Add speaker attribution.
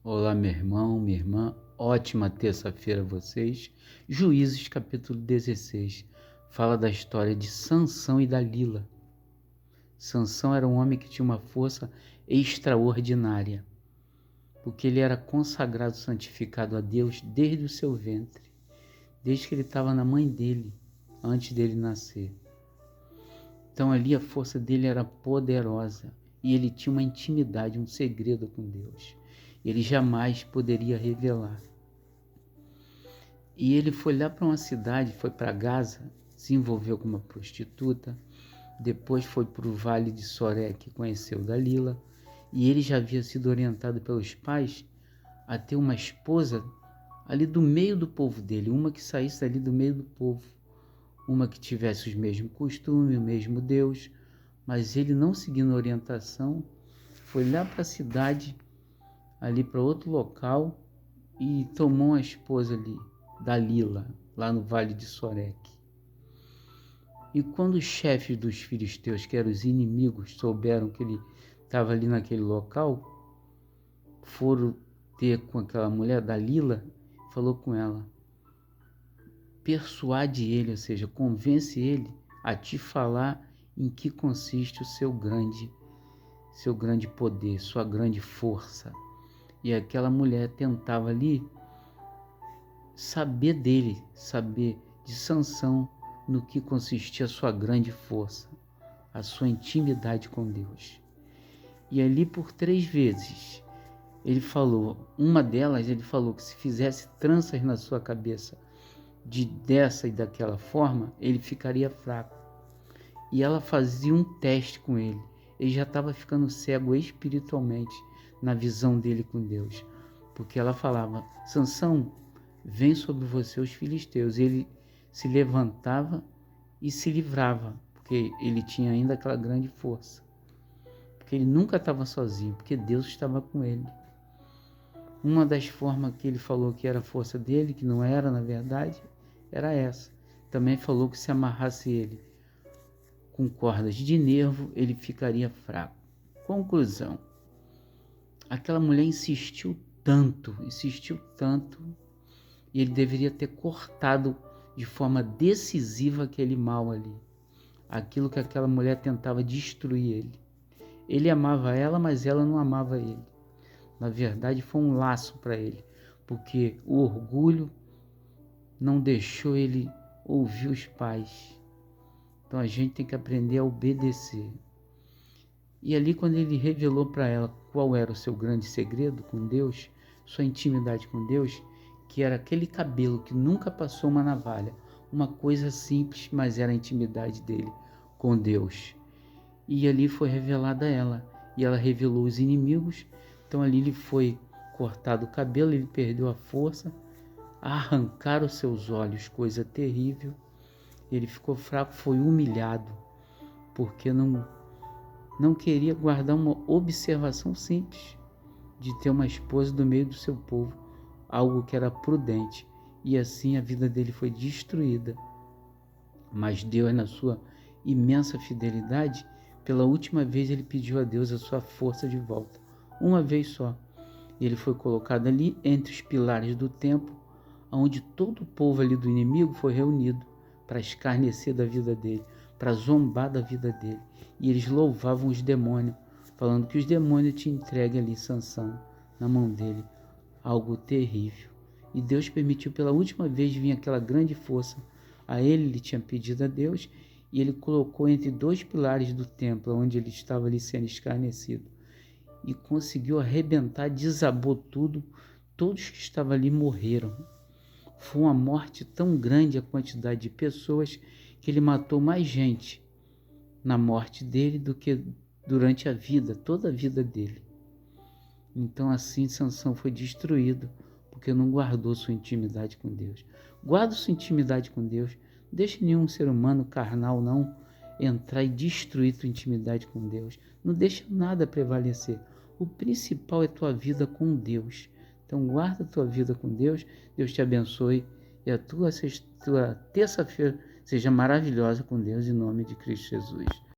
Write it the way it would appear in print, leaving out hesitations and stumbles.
Speaker 1: Olá, meu irmão, minha irmã, ótima terça-feira a vocês. Juízes capítulo 16 fala da história de Sansão e Dalila. Sansão era um homem que tinha uma força extraordinária, porque ele era consagrado, santificado a Deus desde o seu ventre, desde que ele estava na mãe dele, antes dele nascer. Então ali a força dele era poderosa e ele tinha uma intimidade, um segredo com Deus. Ele jamais poderia revelar. E ele foi lá para uma cidade, foi para Gaza, se envolveu com uma prostituta, depois foi para o vale de Soré, que conheceu Dalila, e ele já havia sido orientado pelos pais a ter uma esposa ali do meio do povo dele, uma que saísse ali do meio do povo, uma que tivesse os mesmos costumes, o mesmo Deus, mas ele, não seguindo a orientação, foi lá para a cidade, ali para outro local, e tomou uma esposa ali, Dalila, lá no vale de Soreque. E quando os chefes dos filisteus, que eram os inimigos, souberam que ele estava ali naquele local, foram ter com aquela mulher, Dalila, falou com ela: persuade ele, ou seja, convence ele a te falar em que consiste o seu grande poder, sua grande força. E aquela mulher tentava ali saber dele, saber de Sansão, no que consistia a sua grande força, a sua intimidade com Deus. E ali por 3 vezes ele falou, uma delas ele falou que se fizesse tranças na sua cabeça dessa e daquela forma, ele ficaria fraco. E ela fazia um teste com ele. Ele já estava ficando cego espiritualmente na visão dele com Deus. Porque ela falava: Sansão, vem sobre você os filisteus. Ele se levantava e se livrava, porque ele tinha ainda aquela grande força. Porque ele nunca estava sozinho, porque Deus estava com ele. Uma das formas que ele falou que era a força dele, que não era na verdade, era essa. Também falou que se amarrasse ele com cordas de nervo, ele ficaria fraco. Conclusão: aquela mulher insistiu tanto, e ele deveria ter cortado de forma decisiva aquele mal ali, aquilo que aquela mulher tentava destruir ele. Ele amava ela, mas ela não amava ele. Na verdade, foi um laço para ele, porque o orgulho não deixou ele ouvir os pais. Então a gente tem que aprender a obedecer. E ali, quando ele revelou para ela qual era o seu grande segredo com Deus, sua intimidade com Deus, que era aquele cabelo que nunca passou uma navalha, uma coisa simples, mas era a intimidade dele com Deus. E ali foi revelada a ela, e ela revelou os inimigos. Então ali lhe foi cortado o cabelo, ele perdeu a força, arrancaram os seus olhos, coisa terrível. Ele ficou fraco, foi humilhado, porque não queria guardar uma observação simples de ter uma esposa do meio do seu povo, algo que era prudente, e assim a vida dele foi destruída. Mas Deus, na sua imensa fidelidade, pela última vez ele pediu a Deus a sua força de volta, uma vez só. Ele foi colocado ali entre os pilares do templo, onde todo o povo ali do inimigo foi reunido para escarnecer da vida dele, para zombar da vida dele. E eles louvavam os demônios, falando que os demônios tinham entregue ali Sansão na mão dele, algo terrível. E Deus permitiu pela última vez vir aquela grande força a ele. Ele tinha pedido a Deus, e ele colocou entre 2 pilares do templo, onde ele estava ali sendo escarnecido, e conseguiu arrebentar, desabou tudo. Todos que estavam ali morreram. Foi uma morte tão grande a quantidade de pessoas, que ele matou mais gente na morte dele do que durante a vida, toda a vida dele. Então assim Sansão foi destruído, porque não guardou sua intimidade com Deus. Guarda sua intimidade com Deus. Não deixe nenhum ser humano carnal não entrar e destruir tua intimidade com Deus. Não deixa nada prevalecer. O principal é tua vida com Deus. Então guarda a tua vida com Deus. Deus te abençoe e a tua terça-feira seja maravilhosa com Deus, em nome de Cristo Jesus.